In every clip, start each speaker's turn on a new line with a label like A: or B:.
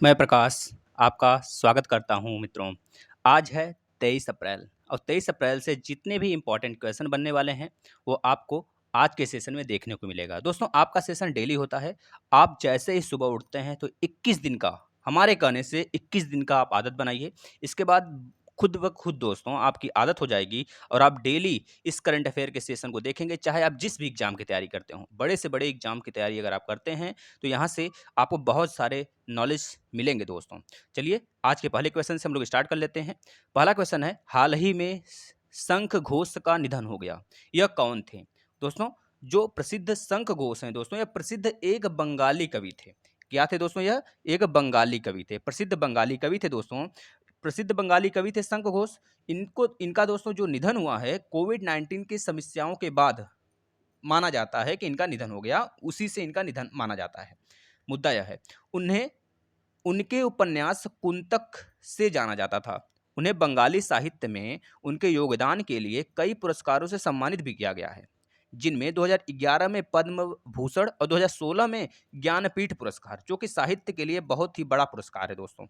A: मैं प्रकाश आपका स्वागत करता हूँ मित्रों। आज है 23 अप्रैल और 23 अप्रैल से जितने भी इम्पोर्टेंट क्वेश्चन बनने वाले हैं वो आपको आज के सेशन में देखने को मिलेगा। दोस्तों आपका सेशन डेली होता है। आप जैसे ही सुबह उठते हैं तो 21 दिन का हमारे कहने से 21 दिन का आप आदत बनाइए। इसके बाद खुद ब खुद दोस्तों आपकी आदत हो जाएगी और आप डेली इस करंट अफेयर के सेशन को देखेंगे, चाहे आप जिस भी एग्जाम की तैयारी करते हो। बड़े से बड़े एग्जाम की तैयारी अगर आप करते हैं तो यहाँ से आपको बहुत सारे नॉलेज मिलेंगे दोस्तों। चलिए आज के पहले क्वेश्चन से हम लोग स्टार्ट कर लेते हैं। पहला क्वेश्चन है, हाल ही में शंख घोष का निधन हो गया, यह कौन थे? दोस्तों जो प्रसिद्ध शंख घोष हैं दोस्तों, यह प्रसिद्ध एक बंगाली कवि थे। क्या थे दोस्तों? यह एक बंगाली कवि थे, प्रसिद्ध बंगाली कवि थे दोस्तों। प्रसिद्ध बंगाली कवि थे शंख घोष। इनका दोस्तों जो निधन हुआ है कोविड-19 की समस्याओं के बाद माना जाता है कि इनका निधन हो गया, उसी से इनका निधन माना जाता है। मुद्दा यह है, उन्हें उनके उपन्यास कुंतक से जाना जाता था। उन्हें बंगाली साहित्य में उनके योगदान के लिए कई पुरस्कारों से सम्मानित भी किया गया है, जिनमें 2011 में पद्म भूषण और 2016 में ज्ञानपीठ पुरस्कार, जो कि साहित्य के लिए बहुत ही बड़ा पुरस्कार है दोस्तों,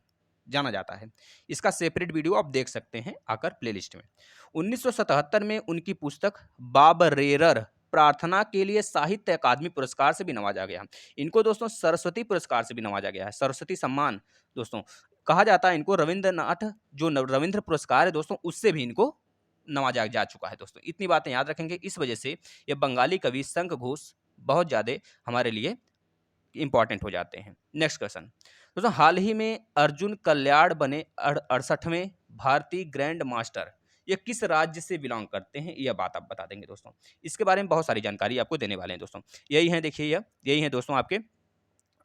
A: जाना जाता है। इसका सेपरेट वीडियो आप देख सकते हैं आकर प्लेलिस्ट में। 1977 में उनकी पुस्तक बाबरेरर प्रार्थना के लिए साहित्य अकादमी पुरस्कार से भी नवाजा गया। इनको दोस्तों सरस्वती पुरस्कार से भी नवाजा गया है, सरस्वती सम्मान दोस्तों कहा जाता है इनको। रविंद्रनाथ जो रविंद्र पुरस्कार है दोस्तों, उससे भी इनको नवाजा जा चुका है दोस्तों। इतनी बातें याद रखेंगे, इस वजह से ये बंगाली कवि शंख घोष बहुत ज़्यादा हमारे लिए इंपॉर्टेंट हो जाते हैं। नेक्स्ट क्वेश्चन दोस्तों, हाल ही में अर्जुन कल्याण बने 68वें भारतीय ग्रैंड मास्टर, ये किस राज्य से बिलोंग करते हैं? यह बात आप बता देंगे दोस्तों। इसके बारे में बहुत सारी जानकारी आपको देने वाले हैं दोस्तों। यही है, देखिए यही है दोस्तों आपके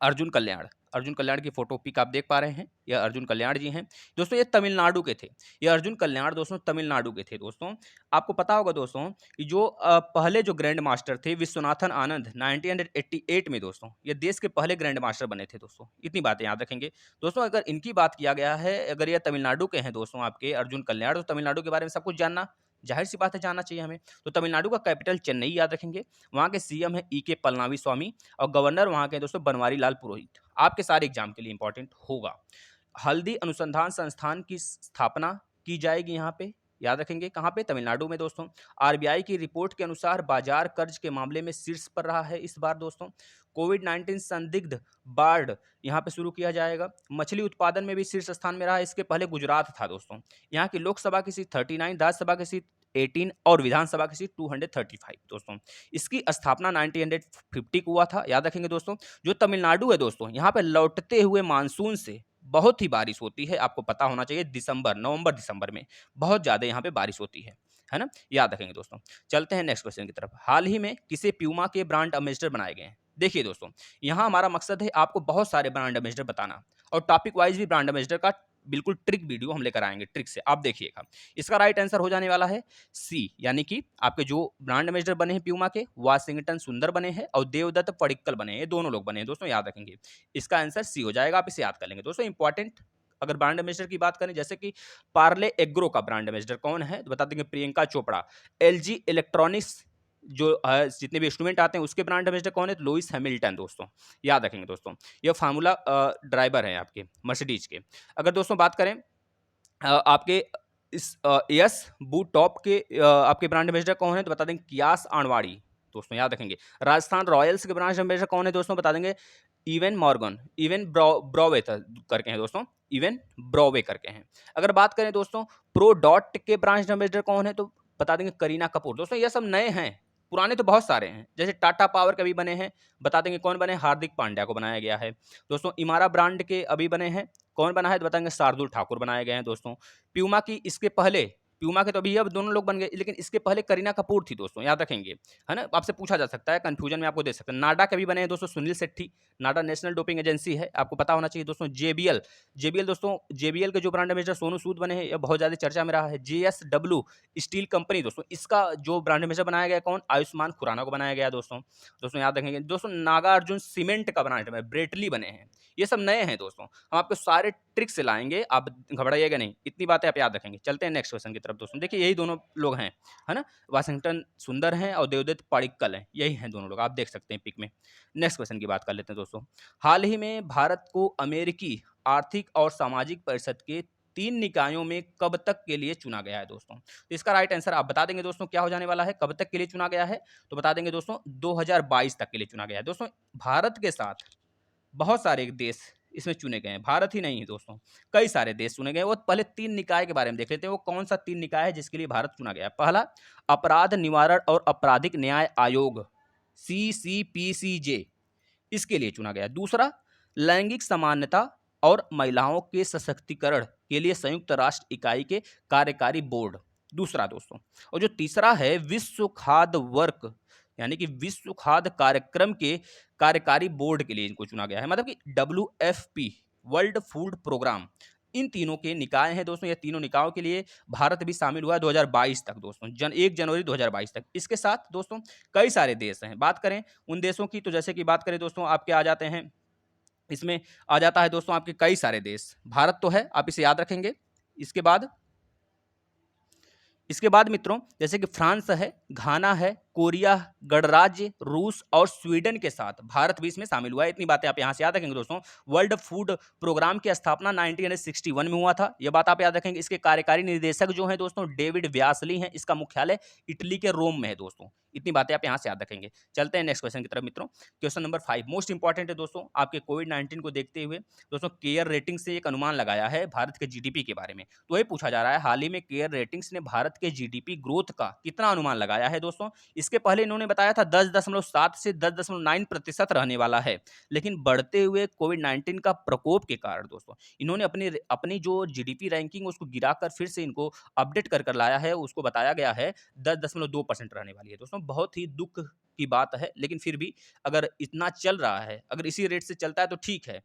A: अर्जुन कल्याण। अर्जुन कल्याण की फोटो पिक आप देख पा रहे हैं, यह अर्जुन कल्याण जी हैं दोस्तों। ये तमिलनाडु के थे, ये अर्जुन कल्याण दोस्तों तमिलनाडु के थे दोस्तों। आपको पता होगा दोस्तों कि जो पहले जो ग्रैंड मास्टर थे विश्वनाथन आनंद 1988 में दोस्तों, ये देश के पहले ग्रैंड मास्टर बने थे दोस्तों। इतनी बातें याद रखेंगे दोस्तों। अगर इनकी बात किया गया है, अगर ये तमिलनाडु के हैं दोस्तों आपके अर्जुन कल्याण, तो तमिलनाडु के बारे में सब कुछ जानना जाहिर सी बात है, जानना चाहिए हमें। तो तमिलनाडु का कैपिटल चेन्नई याद रखेंगे। वहाँ के सीएम है ई के पलनावी स्वामी और गवर्नर वहाँ के दोस्तों बनवारी लाल पुरोहित। आपके सारे एग्जाम के लिए इंपॉर्टेंट होगा। हल्दी अनुसंधान संस्थान की स्थापना की जाएगी यहाँ पे, याद रखेंगे कहाँ पे? तमिलनाडु में दोस्तों। आरबीआई की रिपोर्ट के अनुसार बाजार कर्ज के मामले में शीर्ष पर रहा है इस बार दोस्तों। कोविड-19 संदिग्ध बाढ़ यहाँ पे शुरू किया जाएगा। मछली उत्पादन में भी शीर्ष स्थान में रहा है, इसके पहले गुजरात था दोस्तों। यहाँ की लोकसभा की सीट 39, राज्यसभा की सीट 18 और विधानसभा की सीट 235 दोस्तों। इसकी स्थापना 1950 को हुआ था, याद रखेंगे दोस्तों। जो तमिलनाडु है दोस्तों, यहाँ पे लौटते हुए मानसून से बहुत ही बारिश होती है, आपको पता होना चाहिए। नवंबर दिसंबर में बहुत ज़्यादा यहाँ पे बारिश होती है ना, याद रखेंगे दोस्तों। चलते हैं नेक्स्ट क्वेश्चन की तरफ। हाल ही में किसे प्यूमा के ब्रांड एम्बेसडर बनाए गए हैं? देखिए दोस्तों, यहाँ हमारा मकसद है आपको बहुत सारे ब्रांड एम्बेसडर बताना और टॉपिक वाइज भी ब्रांड एम्बेसडर का बिल्कुल ट्रिक वीडियो हम लेकर आएंगे, ट्रिक से आप देखिएगा। इसका राइट आंसर हो जाने वाला है सी, यानी कि आपके जो ब्रांड एम्बेसडर बने हैं प्यूमा के, वाशिंगटन सुंदर बने हैं और देवदत्त पडिक्कल बने हैं। ये दोनों लोग बने हैं दोस्तों, याद रखेंगे। इसका आंसर सी हो जाएगा, आप इसे याद कर लेंगे दोस्तों। इंपॉर्टेंट अगर ब्रांड एम्बेसडर की बात करें, जैसे कि पार्ले एग्रो का ब्रांड एम्बेसडर कौन है, तो बता देंगे प्रियंका चोपड़ा। एलजी इलेक्ट्रॉनिक्स जो जितने भी इंस्ट्रूमेंट आते हैं उसके ब्रांड एम्बेसडर कौन है, तो लुइस हैमिल्टन दोस्तों, याद रखेंगे दोस्तों। ये फार्मूला ड्राइवर हैं आपके मर्सिडीज के। अगर दोस्तों बात करें आपके इस यस बूट टॉप के आपके ब्रांड एम्बेसडर कौन है, तो बता देंगे कियास आनवाड़ी दोस्तों, याद रखेंगे। राजस्थान रॉयल्स के ब्रांड एम्बेसडर कौन है दोस्तों, बता देंगे इवन मॉर्गन, इवन ब्रोवे करके हैं दोस्तों, इवन ब्रोवे करके हैं। अगर बात करें दोस्तों प्रो डॉट के ब्रांड एम्बेसडर कौन है, तो बता देंगे करीना कपूर दोस्तों। ये सब नए हैं, पुराने तो बहुत सारे हैं, जैसे टाटा पावर के भी बने हैं, बता देंगे कौन बने, हार्दिक पांड्या को बनाया गया है दोस्तों। इमारा ब्रांड के अभी बने हैं, कौन बना है, तो बताएंगे शार्दुल ठाकुर बनाए गए हैं दोस्तों। प्यूमा की इसके पहले, प्यूमा के तो अभी अब दोनों लोग बन गए, लेकिन इसके पहले करीना कपूर थी दोस्तों, याद रखेंगे, है ना। आपसे पूछा जा सकता है, कंफ्यूजन में आपको दे सकते हैं। नाडा के भी बने हैं दोस्तों सुनील शेट्टी, नाडा नेशनल डोपिंग एजेंसी है, आपको पता होना चाहिए दोस्तों। जेबीएल, जेबीएल दोस्तों, जेबीएल के जो ब्रांड एम्बेसडर सोनू सूद बने हैं, यह बहुत ज़्यादा चर्चा में रहा है। जेएसडब्ल्यू स्टील कंपनी दोस्तों, इसका जो ब्रांड एम्बेसडर बनाया गया कौन, आयुष्मान खुराना को बनाया गया दोस्तों। दोस्तों याद रखेंगे दोस्तों, नागार्जुन सीमेंट का ब्रांड एम्बेसडर ब्रेटली बने हैं। ये सब नए हैं दोस्तों, हम आपको सारे ट्रिक से लाएंगे, आप घबराइएगा नहीं, इतनी बातें आप याद रखेंगे। चलते हैं नेक्स्ट क्वेश्चन की तरफ दोस्तों। देखिए यही दोनों लोग हैं, है ना, वाशिंगटन सुंदर हैं और देवदत्त पडिक्कल हैं, यही हैं दोनों लोग, आप देख सकते हैं पिक में। नेक्स्ट क्वेश्चन की बात कर लेते हैं दोस्तों। हाल ही में भारत को अमेरिकी आर्थिक और सामाजिक परिषद के 3 निकायों में कब तक के लिए चुना गया है दोस्तों? तो इसका राइट आंसर आप बता देंगे दोस्तों क्या हो जाने वाला है, कब तक के लिए चुना गया है? तो बता देंगे दोस्तों 2022 तक के लिए चुना गया है। दोस्तों भारत के साथ बहुत सारे देश इसमें चुने गए हैं, भारत ही नहीं है दोस्तों, कई सारे देश चुने गए हैं। वो पहले 3 निकाय के बारे में देख लेते हैं, वो कौन-सा 3 निकाय है जिसके लिए भारत चुना गया है? पहला, अपराध निवारण और आपराधिक न्याय आयोग, सीसीपीसीजे, इसके लिए चुना गया है। दूसरा, लैंगिक समानता और महिलाओं के सशक्तिकरण के लिए संयुक्त राष्ट्र इकाई के कार्यकारी बोर्ड, दूसरा दोस्तों। और जो तीसरा है, विश्व खाद्य वर्क यानी कि विश्व खाद्य कार्यक्रम के कार्यकारी बोर्ड के लिए इनको चुना गया है, मतलब कि WFP, वर्ल्ड फूड प्रोग्राम। इन तीनों के निकाय हैं दोस्तों, ये तीनों निकायों के लिए भारत भी शामिल हुआ है 2022 तक दोस्तों, 1 जनवरी 2022 तक। इसके साथ दोस्तों कई सारे देश हैं। बात करें उन देशों की, तो जैसे कि बात करें दोस्तों, आपके आ जाते हैं, इसमें आ जाता है दोस्तों आपके कई सारे देश। भारत तो है, आप इसे याद रखेंगे। इसके बाद मित्रों जैसे कि फ्रांस है, घाना है, कोरिया गणराज्य, रूस और स्वीडन के साथ भारत भी इसमें शामिल हुआ है। इतनी बातें आप यहाँ से याद रखेंगे दोस्तों। वर्ल्ड फूड प्रोग्राम की स्थापना 1961 में हुआ था, यह बात आप याद रखेंगे। इसके कार्यकारी निदेशक जो हैं दोस्तों डेविड व्यासली हैं। इसका मुख्यालय इटली के रोम में है दोस्तों। इतनी बातें आप यहाँ से याद रखेंगे। चलते हैं नेक्स्ट क्वेश्चन की तरफ मित्रों। क्वेश्चन नंबर 5 मोस्ट इंपॉर्टेंट है दोस्तों, आपके कोविड-19 को देखते हुए दोस्तों केयर रेटिंग से एक अनुमान लगाया है भारत के जीडीपी के बारे में। तो ये पूछा जा रहा है, हाल ही में केयर रेटिंग्स ने भारत के जीडीपी ग्रोथ का कितना अनुमान लगाया है दोस्तों? इसके पहले इन्होंने बताया था 10.7 से 10.9% रहने वाला है, लेकिन बढ़ते हुए कोविड-19 का प्रकोप के कारण दोस्तों इन्होंने अपनी अपनी जो जीडीपी रैंकिंग उसको गिराकर फिर से इनको अपडेट कर लाया है। उसको बताया गया है 10.2% रहने वाली है दोस्तों। बहुत ही दुख की बात है, लेकिन फिर भी अगर इतना चल रहा है, अगर इसी रेट से चलता है तो ठीक है,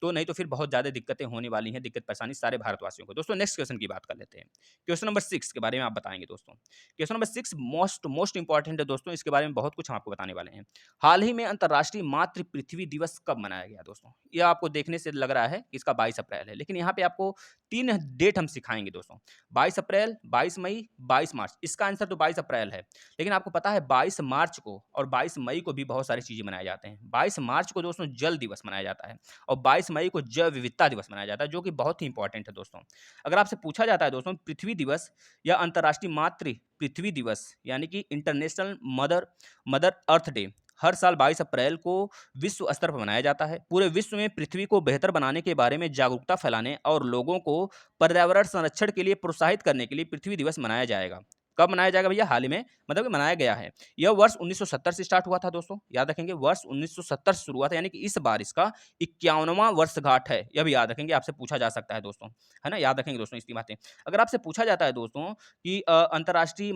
A: तो नहीं तो फिर बहुत ज़्यादा दिक्कतें होने वाली हैं, दिक्कत परेशानी सारे भारतवासियों को। दोस्तों नेक्स्ट क्वेश्चन की बात कर लेते हैं। क्वेश्चन नंबर 6 के बारे में आप बताएँगे दोस्तों। क्वेश्चन नंबर 6 मोस्ट इंपॉर्टेंट है दोस्तों, इसके बारे में बहुत कुछ हम आपको बताने वाले हैं। हाल ही में अंतर्राष्ट्रीय मातृ पृथ्वी दिवस कब मनाया गया दोस्तों? ये आपको देखने से लग रहा है कि इसका 22 अप्रैल है, लेकिन यहाँ पे आपको 3 डेट हम सिखाएँगे दोस्तों। 22 अप्रैल, 22 मई, 22 मार्च। इसका आंसर तो 22 अप्रैल है, लेकिन आपको पता है 22 मार्च को और 22 मई को भी बहुत सारी चीज़ें मनाए जाते हैं। 22 मार्च को दोस्तों जल दिवस मनाया जाता है और 22 मई को जैव विविधता दिवस मनाया जाता है, जो कि बहुत ही इंपॉर्टेंट है दोस्तों। अगर आपसे पूछा जाता है दोस्तों पृथ्वी दिवस या अंतर्राष्ट्रीय मातृ पृथ्वी दिवस यानी कि international mother mother earth day हर साल 22 अप्रैल को विश्व स्तर पर मनाया जाता है। पूरे विश्व में पृथ्वी को बेहतर बनाने के बारे में जागरूकता फैलाने और लोगों को पर्यावरण संरक्षण के लिए प्रोत्साहित करने के लिए पृथ्वी दिवस मनाया जाएगा। कब मनाया जाएगा भैया? हाल ही में, मतलब कि मनाया गया है। यह वर्ष 1970 से स्टार्ट हुआ था दोस्तों, याद रखेंगे वर्ष 1970 से शुरू हुआ था, यानी कि इस बार इसका 51वां वर्षगांठ है। यह भी याद रखेंगे, आपसे पूछा जा सकता है दोस्तों, है ना? याद रखेंगे दोस्तों इतनी बातें। अगर आपसे पूछा जाता है दोस्तों कि अंतर्राष्ट्रीय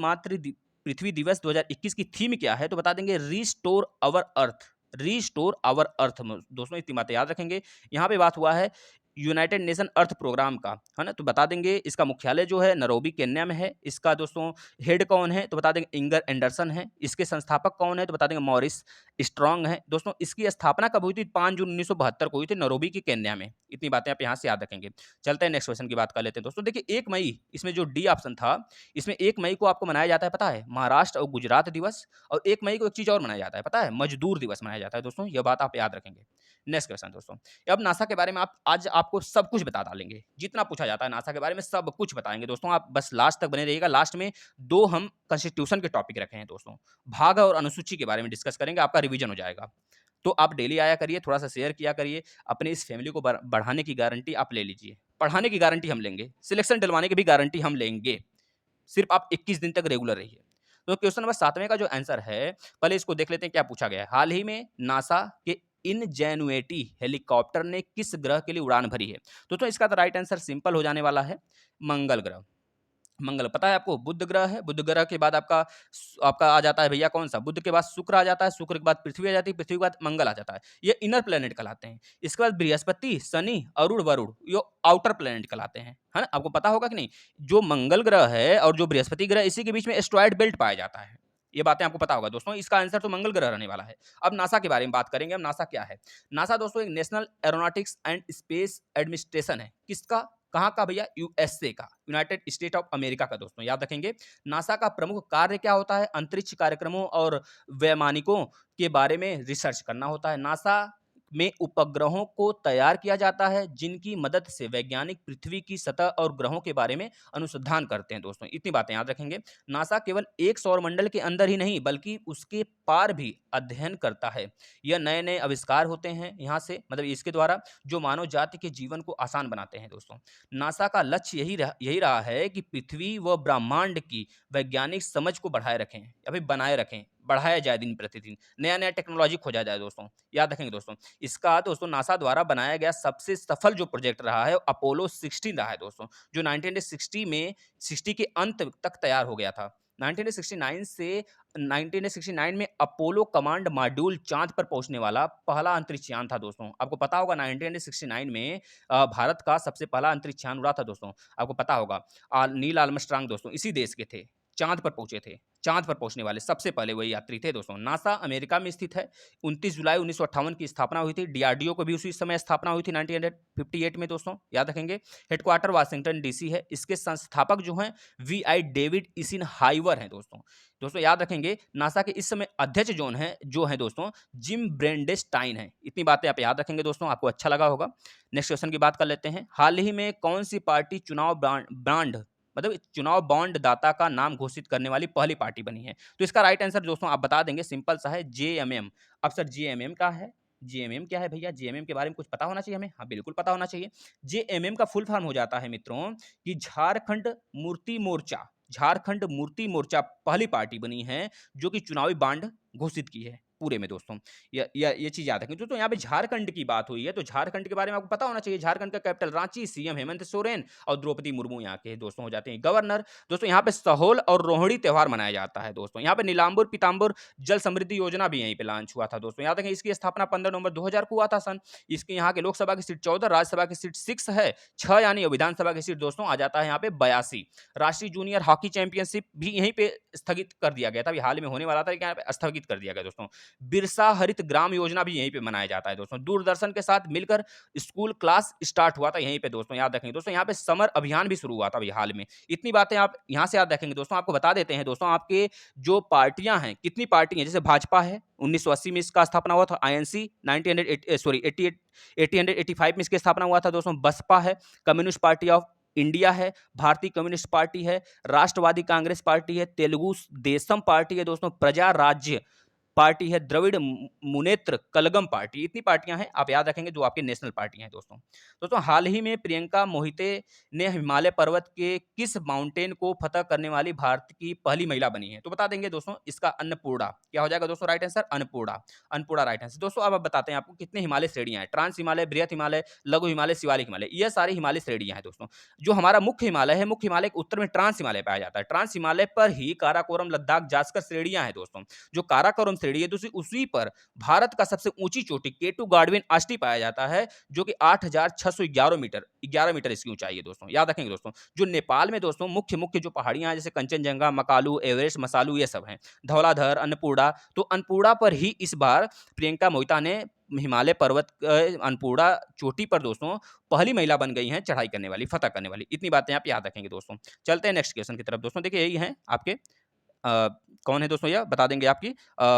A: पृथ्वी दिवस 2021 की थीम क्या है, तो बता देंगे रिस्टोर अवर अर्थ। रिस्टोर अवर अर्थ दोस्तों, इतनी बातें याद रखेंगे। यहाँ पे बात हुआ है यूनाइटेड नेशन अर्थ प्रोग्राम का, है ना? तो बता देंगे इसका मुख्यालय जो है नैरोबी केन्या में है। इसका दोस्तों हेड कौन है, तो बता देंगे इंगर एंडरसन है। इसके संस्थापक कौन है, तो बता देंगे मॉरिस स्ट्रॉन्ग है। दोस्तों इसकी स्थापना कब हुई थी? 5 जून 1972 को हुई थी नैरोबी की केन्या में। इतनी बातें आप यहाँ से याद रखेंगे। चलते हैं नेक्स्ट क्वेश्चन की बात कर लेते हैं दोस्तों। देखिए 1 मई, इसमें जो डी ऑप्शन था, इसमें 1 मई को आपको मनाया जाता है पता है महाराष्ट्र और गुजरात दिवस, और 1 मई को एक चीज़ और मनाया जाता है पता है, मजदूर दिवस मनाया जाता है दोस्तों। यह बात आप याद रखेंगे। नेक्स्ट क्वेश्चन दोस्तों, अब नासा के बारे में आप आज आपको सब कुछ बता डालेंगे, जितना पूछा जाता है नासा के बारे में सब कुछ बताएंगे दोस्तों। आप बस लास्ट तक बने रहिएगा। लास्ट में 2 हम कॉन्स्टिट्यूशन के टॉपिक रखे हैं दोस्तों, भाग और अनुसूची के बारे में डिस्कस करेंगे, आपका रिवीजन हो जाएगा। तो आप डेली आया करिए, थोड़ा सा शेयर किया करिए, अपने इस फैमिली को बढ़ाने की गारंटी आप ले लीजिए, पढ़ाने की गारंटी हम लेंगे, सिलेक्शन दिलवाने की भी गारंटी हम लेंगे। सिर्फ आप 21 दिन तक रेगुलर रहिए। तो क्वेश्चन नंबर 7वें का जो आंसर है, पहले इसको देख लेते हैं क्या पूछा गया है। हाल ही में नासा के इनजेन्युइटी हेलीकॉप्टर ने किस ग्रह के लिए उड़ान भरी है? तो इसका तो राइट आंसर सिंपल हो जाने वाला है, मंगल ग्रह। मंगल पता है आपको, बुध ग्रह है। बुध ग्रह के बाद आपका आपका आ जाता है भैया कौन सा, बुध के बाद शुक्र आ जाता है, शुक्र के बाद पृथ्वी आ जाती है, पृथ्वी के बाद मंगल आ जाता है। ये इनर प्लेनेट कहलाते हैं। इसके बाद बृहस्पति, शनि, अरुण, वरुण, ये आउटर प्लेनेट कहलाते हैं, है ना? आपको पता होगा कि नहीं, जो मंगल ग्रह है और जो बृहस्पति ग्रह, इसी के बीच में एस्ट्रॉयड बेल्ट पाया जाता है। ये बातें आपको पता होगा दोस्तों। इसका आंसर तो मंगल ग्रह रहने वाला है। अब नासा के बारे में बात करेंगे। अब नासा क्या है? नासा दोस्तों एक national aeronautics and space administration है। किसका? कहाँ का भैया? यूएसए का, यूनाइटेड स्टेट ऑफ अमेरिका का दोस्तों, याद रखेंगे। नासा का प्रमुख कार्य क्या होता है? अंतरिक्ष कार्यक्रमों और वैमानिकों के बारे में रिसर्च करना होता है। नासा में उपग्रहों को तैयार किया जाता है, जिनकी मदद से वैज्ञानिक पृथ्वी की सतह और ग्रहों के बारे में अनुसंधान करते हैं दोस्तों। इतनी बातें याद रखेंगे। नासा केवल एक सौरमंडल के अंदर ही नहीं बल्कि उसके पार भी अध्ययन करता है। यह नए-नए आविष्कार होते हैं यहाँ से, मतलब इसके द्वारा, जो मानव जाति के जीवन को आसान बनाते हैं दोस्तों। नासा का लक्ष्य यही रहा है कि पृथ्वी व ब्रह्मांड की वैज्ञानिक समझ को बढ़ाए रखें या फिर बनाए रखें, बढ़ाया जाए दिन प्रतिदिन, नया-नया टेक्नोलॉजी खोजा जाए दोस्तों। याद रखेंगे दोस्तों। इसका दोस्तों नासा द्वारा बनाया गया सबसे सफल जो प्रोजेक्ट रहा है, अपोलो 16 रहा है दोस्तों, जो 1960 के अंत तक तैयार हो गया था। 1969 में अपोलो कमांड मॉड्यूल चाँद पर पहुँचने वाला पहला अंतरिक्ष यान था दोस्तों। आपको पता होगा 1969 में भारत का सबसे पहला अंतरिक्ष यान उड़ा था दोस्तों। आपको पता होगा नील आर्मस्ट्रांग दोस्तों इसी देश के थे। चाँद पर पहुँचे थे। चाँद पर पहुँचने वाले सबसे पहले वही यात्री थे दोस्तों। नासा अमेरिका में स्थित है। 29 जुलाई 1958 की स्थापना हुई थी। डीआरडीओ को भी उसी समय स्थापना हुई थी 1958 में दोस्तों, याद रखेंगे। हेडक्वार्टर वाशिंगटन डीसी है। इसके संस्थापक जो हैं वी.आई. डेविड ईसेनहावर हैं दोस्तों। दोस्तों याद रखेंगे नासा के इस समय अध्यक्ष जो हैं दोस्तों जिम ब्रेंडेस्टाइन हैं। इतनी बातें आप याद रखेंगे दोस्तों, आपको अच्छा लगा होगा। नेक्स्ट क्वेश्चन की बात कर लेते हैं। हाल ही में कौन सी पार्टी चुनाव बॉन्ड दाता का नाम घोषित करने वाली पहली पार्टी बनी है? तो इसका राइट आंसर दोस्तों आप बता देंगे, सिंपल सा है, जेएमएम। अब सर जेएमएम का है, जेएमएम क्या है भैया? जेएमएम के बारे में कुछ पता होना चाहिए हमें। हाँ, बिल्कुल पता होना चाहिए। जेएमएम का फुल फॉर्म हो जाता है मित्रों कि झारखंड मूर्ति मोर्चा पहली पार्टी बनी है जो कि चुनावी बांड घोषित की है पूरे में दोस्तों। ये चीज याद रखें दोस्तों। यहाँ पे झारखंड की बात हुई है तो झारखंड के बारे में आपको पता होना चाहिए। झारखंड का कैपिटल रांची, सीएम हेमंत सोरेन और द्रौपदी मुर्मू यहाँ के दोस्तों हो जाते हैं गवर्नर। दोस्तों यहाँ पे सहोल और रोहिणी त्योहार मनाया जाता है दोस्तों। यहाँ पे नीलांबुर पीताम्बुर जल समृद्धि योजना भी यहीं पे लॉन्च हुआ था दोस्तों। याद रखें इसकी स्थापना 15 नवंबर 2000 को हुआ था सन। इसके यहाँ के लोकसभा की सीट 14, राज्यसभा की सीट 6 है, 6 यानी विधानसभा की सीट दोस्तों आ जाता है यहाँ पे 82। राष्ट्रीय जूनियर हॉकी चैंपियनशिप भी यहीं पे स्थगित कर दिया गया था। अभी हाल में होने वाला था लेकिन यहाँ पे स्थगित कर दिया गया दोस्तों। बिरसा हरित ग्राम योजना भी यहीं पे मनाया जाता है दोस्तों। दूरदर्शन के साथ मिलकर स्कूल क्लास स्टार्ट हुआ था यहीं पे दोस्तों, याद रखेंगे दोस्तों। यहाँ पे समर अभियान भी शुरू हुआ था अभी हाल में। इतनी बातें आप यहाँ से याद रखेंगे दोस्तों। आपको बता देते हैं दोस्तों आपके जो पार्टियां हैं, कितनी पार्टी हैं, जैसे भाजपा है 1980 में इसका स्थापना हुआ था। आईएनसी 1885 में इसकी स्थापना हुआ था दोस्तों। बसपा है, कम्युनिस्ट पार्टी ऑफ इंडिया है, भारतीय कम्युनिस्ट पार्टी है, राष्ट्रवादी कांग्रेस पार्टी है, तेलुगु देशम पार्टी है दोस्तों, प्रजा राज्य पार्टी है, द्रविड़ मुनेत्र कलगम पार्टी। इतनी पार्टियां हैं आप याद रखेंगे जो आपकी नेशनल पार्टी हैं दोस्तों। दोस्तों हाल ही में प्रियंका मोहिते ने हिमालय पर्वत के किस माउंटेन को फतह करने वाली भारत की पहली महिला बनी है? तो बता देंगे दोस्तों इसका अन्नपूर्णा। क्या हो जाएगा दोस्तों right answer? Annapurna right answer. दोस्तों अब बताते हैं आपको कितने हिमालय श्रेणियां हैं। ट्रांस हिमालय, बृहत हिमालय, लघु हिमालय, शिवालिक हिमालय, ये सारी हिमालय श्रेणियां हैं दोस्तों। जो हमारा मुख्य हिमालय है, मुख्य हिमालय के उत्तर में ट्रांस हिमालय पाया जाता है। ट्रांस हिमालय पर ही काराकोरम, लद्दाख, जास्कर श्रेणियां हैं दोस्तों। जो काराकोरम श्रेणी है दोस्तों उसी पर भारत का सबसे ऊंची चोटी केटू गार्डविन आष्टी पाया जाता है जो कि 8611 मीटर 11 मीटर इसकी ऊंचाई है दोस्तों, याद रखेंगे दोस्तों। जो नेपाल में दोस्तों मुख्य जो पहाड़ियां हैं जैसे कंचनजंगा, मकालू, एवरेस्ट, मसालू, ये सब हैं, धौलाधर, अन्नपूर्णा। तो अन्नपूर्णा पर ही इस बार प्रियंका मोहिता ने हिमालय पर्वत अन्नपूर्णा चोटी पर दोस्तों पहली महिला बन गई हैं चढ़ाई करने वाली, फतह करने वाली। इतनी बातें आप याद रखेंगे दोस्तों। चलते हैं नेक्स्ट क्वेश्चन की तरफ दोस्तों। देखिए यही है आपके कौन है दोस्तों, यह बता देंगे आपकी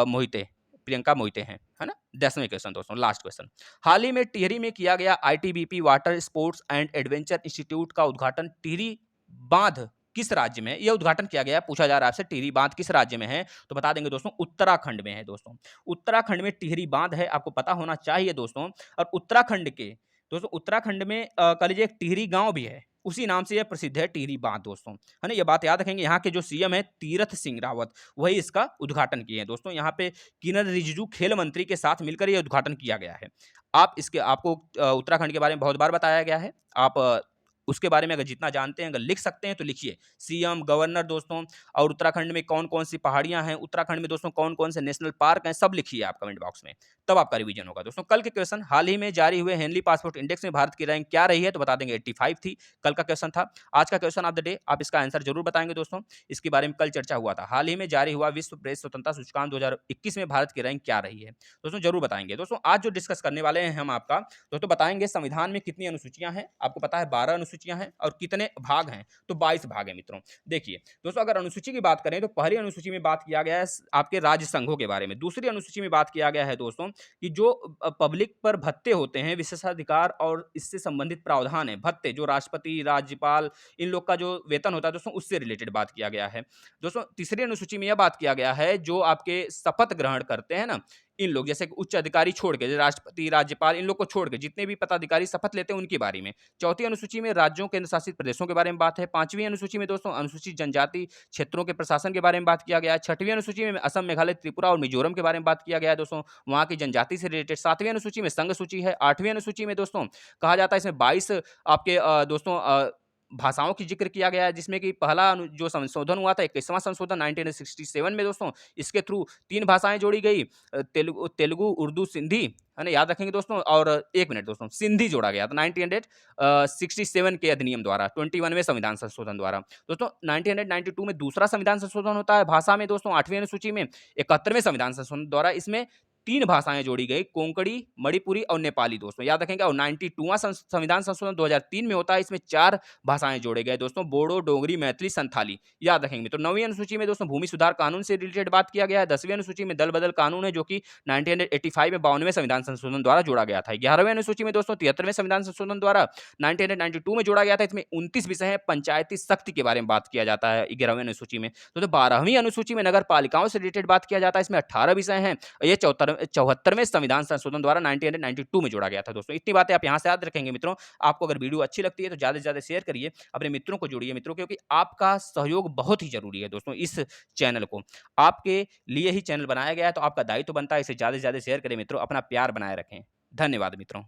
A: मोहिते, प्रियंका मोहिते हैं, है ना। 10वें क्वेश्चन दोस्तों, लास्ट क्वेश्चन। हाल ही में टिहरी में किया गया ITBP water sports and adventure institute का उद्घाटन टिहरी बांध किस राज्य में? यह उद्घाटन किया गया, पूछा जा रहा है आपसे टिहरी बांध किस राज्य में है? तो बता देंगे दोस्तों उत्तराखंड में है दोस्तों। उत्तराखंड में टिहरी बांध है, आपको पता होना चाहिए दोस्तों। और उत्तराखंड में कह लीजिए एक टिहरी गांव भी है, उसी नाम से यह प्रसिद्ध है, टिहरी बांध दोस्तों, है ना। ये बात याद रखेंगे। यहाँ के जो सीएम है तीरथ सिंह रावत, वही इसका उद्घाटन किए हैं दोस्तों। यहाँ पे किरण रिजिजू खेल मंत्री के साथ मिलकर यह उद्घाटन किया गया है। आपको उत्तराखंड के बारे में बहुत बार बताया गया है। आप उसके बारे में अगर जितना जानते हैं, अगर लिख सकते हैं तो लिखिए। सीएम, गवर्नर दोस्तों, और उत्तराखंड में कौन कौन सी पहाड़ियां हैं, उत्तराखंड में दोस्तों कौन कौन से नेशनल पार्क हैं, सब लिखिए आप कमेंट बॉक्स में, तब आपका रिवीजन होगा दोस्तों। कल के क्वेश्चन, हाल ही में जारी हुए हेनली पासपोर्ट इंडेक्स में भारत की रैंक क्या रही है? तो बता देंगे 85 थी, कल का क्वेश्चन था। आज का क्वेश्चन ऑफ द डे, आप इसका आंसर जरूर बताएंगे दोस्तों। इसके बारे में कल चर्चा हुआ था। हाल ही में जारी हुआ विश्व प्रेस स्वतंत्रता सूचकांक 2021 में भारत की रैंक क्या रही है? दोस्तों जरूर बताएंगे दोस्तों। आज जो डिस्कस करने वाले हैं हम आपका दोस्तों, बताएंगे संविधान में कितनी अनुसूचियां हैं। आपको पता है 12 अनुसूचियां अनुसूचियां हैं और कितने भाग हैं, तो 22 भाग हैं मित्रों। देखिए दोस्तों, अगर अनुसूची की बात करें तो पहली अनुसूची में बात किया गया है आपके राज्य संघों के बारे में। दूसरी अनुसूची में बात किया गया है दोस्तों कि जो पब्लिक पर भत्ते होते हैं, विशेषाधिकार और इससे संबंधित प्रावधान है, भत्ते जो राष्ट्रपति, राज्यपाल, इन लोग का जो वेतन होता है दोस्तों, उससे रिलेटेड बात किया गया है। दोस्तों तीसरी अनुसूची में यह बात किया गया है जो आपके शपथ ग्रहण करते हैं ना, इन लोग जैसे कि उच्च अधिकारी छोड़ के, जैसे राष्ट्रपति, राज्यपाल, इन लोग को छोड़ के जितने भी पदाधिकारी शपथ लेते हैं उनके बारे में। चौथी अनुसूची में राज्यों, केंद्र शासित प्रदेशों के बारे में बात है। पांचवी अनुसूची में दोस्तों अनुसूचित जनजाति क्षेत्रों के प्रशासन के बारे में बात किया गया है। छठवीं अनुसूची में असम, मेघालय, त्रिपुरा और मिजोरम के बारे में बात किया गया है दोस्तों, वहां की जनजाति से रिलेटेड। सातवीं अनुसूची में संघ सूची है। आठवीं अनुसूची में दोस्तों कहा जाता है इसमें 22 आपके दोस्तों भाषाओं की जिक्र किया गया है, जिसमें कि पहला जो संशोधन हुआ था 21वां संशोधन 1967 में दोस्तों, इसके थ्रू 3 भाषाएं जोड़ी गई, तेलुगु तेलुगु, उर्दू, सिंधी, है ना, याद रखेंगे दोस्तों। और 1 मिनट दोस्तों, सिंधी जोड़ा गया था 1967 के अधिनियम द्वारा, 21वें संविधान संशोधन द्वारा। दोस्तों 1992 में दूसरा संविधान संशोधन होता है भाषा में दोस्तों, 8वीं अनुसूची में 71वें संविधान संशोधन द्वारा इसमें 3 भाषाएं जोड़ी गई, कोंकणी, मणिपुरी और नेपाली दोस्तों, याद रखेंगे। और 92वां संविधान संशोधन 2003 में होता है, इसमें 4 भाषाएं जोड़े गए दोस्तों, बोडो, डोगरी, मैथिली, संथाली, याद रखेंगे। तो 9वीं अनुसूची में दोस्तों भूमि सुधार कानून से रिलेटेड बात किया गया है। 10वीं अनुसूची में दल बदल कानून है जो कि 1985 में 52वें संविधान संशोधन द्वारा जोड़ा गया था। 11वीं अनुसूची में दोस्तों 73वें संविधान संशोधन द्वारा 1992 में जोड़ा गया था। इसमें 29 विषय हैं, पंचायती शक्ति के बारे में बात किया जाता है 11वीं अनुसूची में। तो 12वीं अनुसूची में नगर पालिकाओं से रिलेटेड बात किया जाता है, इसमें 18 विषय हैं। ये 74वें संविधान संशोधन द्वारा 1992 में जोड़ा गया था दोस्तों। इतनी बातें आप यहाँ से याद रखेंगे मित्रों। आपको अगर वीडियो अच्छी लगती है तो ज़्यादा से ज़्यादा शेयर करिए, अपने मित्रों को जोड़िए मित्रों, क्योंकि आपका सहयोग बहुत ही जरूरी है दोस्तों। इस चैनल को आपके लिए ही चैनल बनाया गया है, तो आपका दायित्व बनता है इसे ज़्यादा से ज़्यादा शेयर करें मित्रों, अपना प्यार बनाए रखें। धन्यवाद मित्रों।